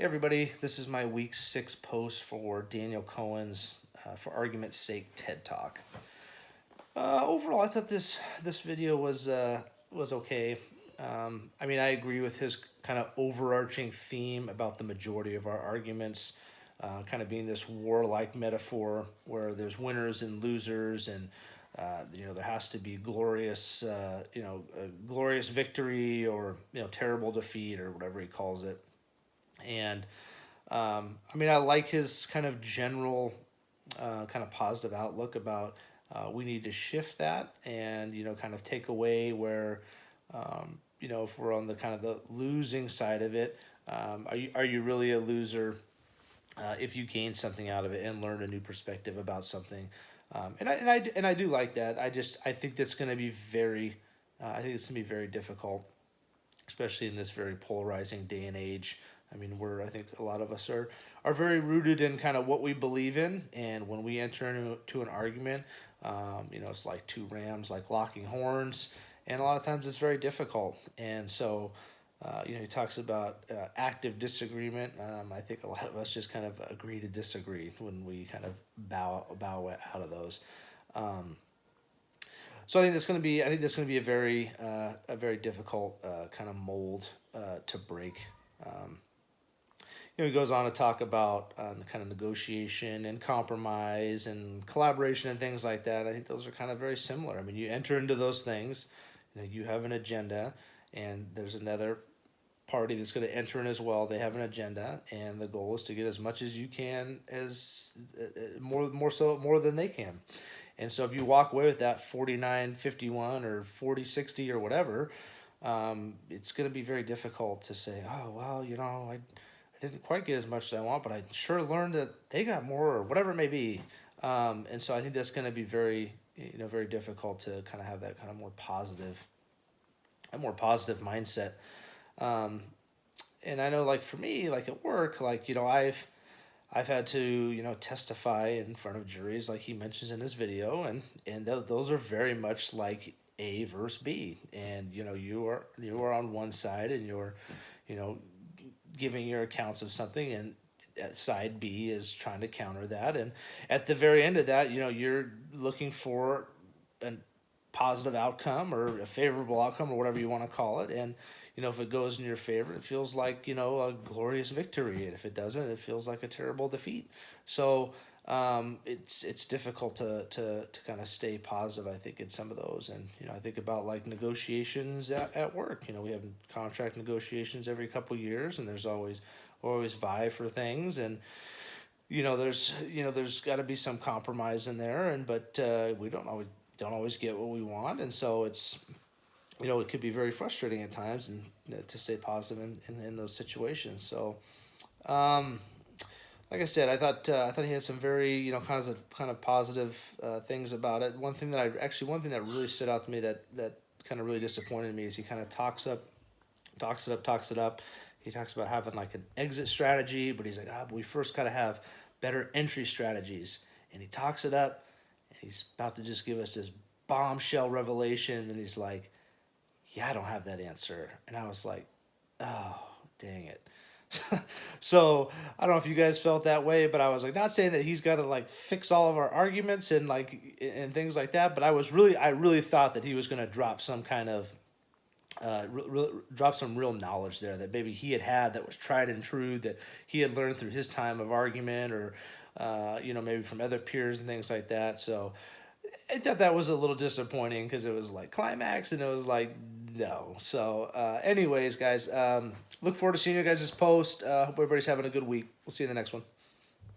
Hey everybody, this is my week 6 post for Daniel Cohen's For Argument's Sake TED Talk. Overall, I thought this video was okay. I agree with his kind of overarching theme about the majority of our arguments, kind of being this warlike metaphor where there's winners and losers, and there has to be glorious, glorious victory or terrible defeat or whatever he calls it. And I like his kind of general, kind of positive outlook about we need to shift that and kind of take away where if we're on the kind of the losing side of it, are you really a loser if you gain something out of it and learn a new perspective about something? And I do like that. I think that's going to be very, I think it's going to be very difficult, especially in this very polarizing day and age. I think a lot of us are very rooted in kind of what we believe in, and when we enter into an argument, it's like two rams like locking horns, and a lot of times it's very difficult. And so, he talks about active disagreement. I think a lot of us just kind of agree to disagree when we kind of bow out of those. So I think that's going to be a very difficult kind of mold to break. He goes on to talk about kind of negotiation and compromise and collaboration and things like that. I think those are kind of very similar. You enter into those things, you have an agenda, and there's another party that's going to enter in as well. They have an agenda, and the goal is to get as much as you can, as more than they can. And so if you walk away with that 49-51 or 40-60 or whatever, it's going to be very difficult to say, oh, well, I didn't quite get as much as I want, but I sure learned that they got more or whatever it may be. And so I think that's going to be very difficult to kind of have that kind of more positive mindset. And I know, like, for me, like at work, like, I've had to, testify in front of juries, like he mentions in his video, and those are very much like A versus B, and you are on one side, and you're, giving your accounts of something, and side B is trying to counter that, and at the very end of that, you're looking for a positive outcome or a favorable outcome or whatever you want to call it, and if it goes in your favor, it feels like a glorious victory, and if it doesn't, it feels like a terrible defeat. So it's difficult to kind of stay positive, I think, in some of those. And I think about like negotiations at work. We have contract negotiations every couple of years, and there's always vie for things, and there's got to be some compromise in there, but we don't always get what we want, and so it's it could be very frustrating at times, and to stay positive in those situations. So, like I said, I thought he had some very kind of positive things about it. One thing that really stood out to me that kind of really disappointed me is he kind of talks it up. He talks about having like an exit strategy, but he's like, but we first got to have better entry strategies, and he talks it up, and he's about to just give us this bombshell revelation, and then he's like, yeah, I don't have that answer. And I was like, oh, dang it. So I don't know if you guys felt that way, but I was like, not saying that he's got to like fix all of our arguments and things like that, but I really thought that he was going to drop some kind of drop some real knowledge there that maybe he had that was tried and true, that he had learned through his time of argument, or maybe from other peers and things like that. So I thought that was a little disappointing, because it was like climax, and it was like, no. So anyways, guys, look forward to seeing you guys' post. Hope everybody's having a good week. We'll see you in the next one.